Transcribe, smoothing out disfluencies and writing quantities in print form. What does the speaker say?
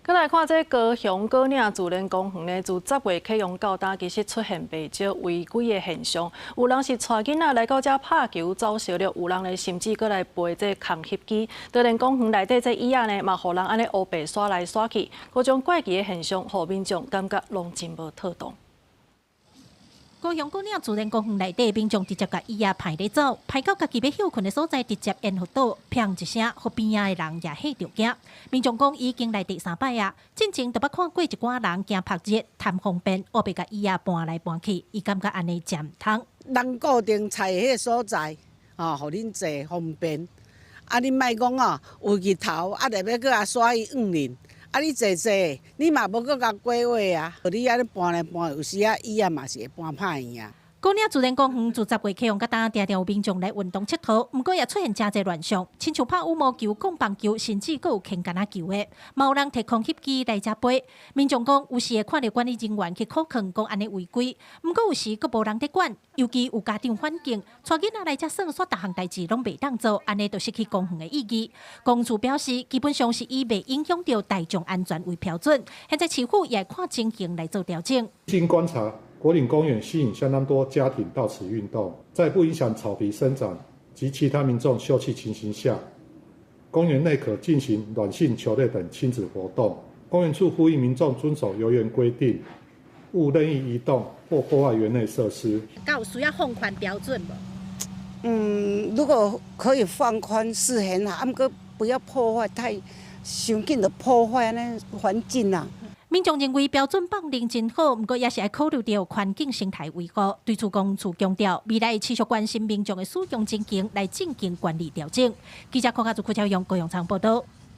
再来看这高雄高岭自然公园呢，自10月启用到今，其实出现不少违规的现象。有人是带囡仔来到这拍球，遭烧了；有人呢，甚至搁来背这空翕机。当然，公园内底这椅仔呢，嘛，互人安尼乌白刷来刷去，各种怪奇的现象，互民众感觉拢真无妥当。 高雄高岭自然公园内底，民众直接甲椅仔排咧走，排到家己要休困的所在，直接烟火倒，砰一声，互边仔的人也吓着惊。民众讲已经来第3摆啊，进前就捌看过一寡人惊拍热、贪方便，乌白甲椅仔搬来搬去，伊感觉安尼真毋通。人固定踩迄个所在，互恁坐方便。啊，恁莫讲哦，有日头啊，特要搁刷伊黄面。 啊！你坐坐，你嘛无搁甲过话啊！你安尼搬来搬，有时啊椅啊嘛是会搬歹去啊。高岭自然公园自10月启用到今，常常有民众来运动佚佗，不过也出现真侪乱象，亲像拍羽毛球、棍棒球，甚至阁有牵橄榄球的，嘛有人摕空翕机来遮飞。民众讲有时会看到管理人员去口劝，讲安尼违规，不过有时阁无人在管，尤其有家长环境，带囡仔来遮算煞，各项代志拢袂当做，安尼就失去公园的意义。公署表示，基本上是以袂影响到大众安全为标准，现在市府也看情形来做调整。经观察。 国岭公园吸引相当多家庭到此运动，在不影响草皮生长及其他民众休憩情形下，公园内可进行软性球类等亲子活动。公园处呼吁民众遵守游园规定，勿任意移动或破坏园内设施。有需要放宽标准无？如果可以放宽是很好，不过不要破坏太伤紧的破坏那环境啊。 民众认为标准放定真好，不过也是要考虑到环境生态维护。对此，公署强调，未来持续关心民众的使用情形，来进行管理调整。记者柯家族柯超用高雄场报道。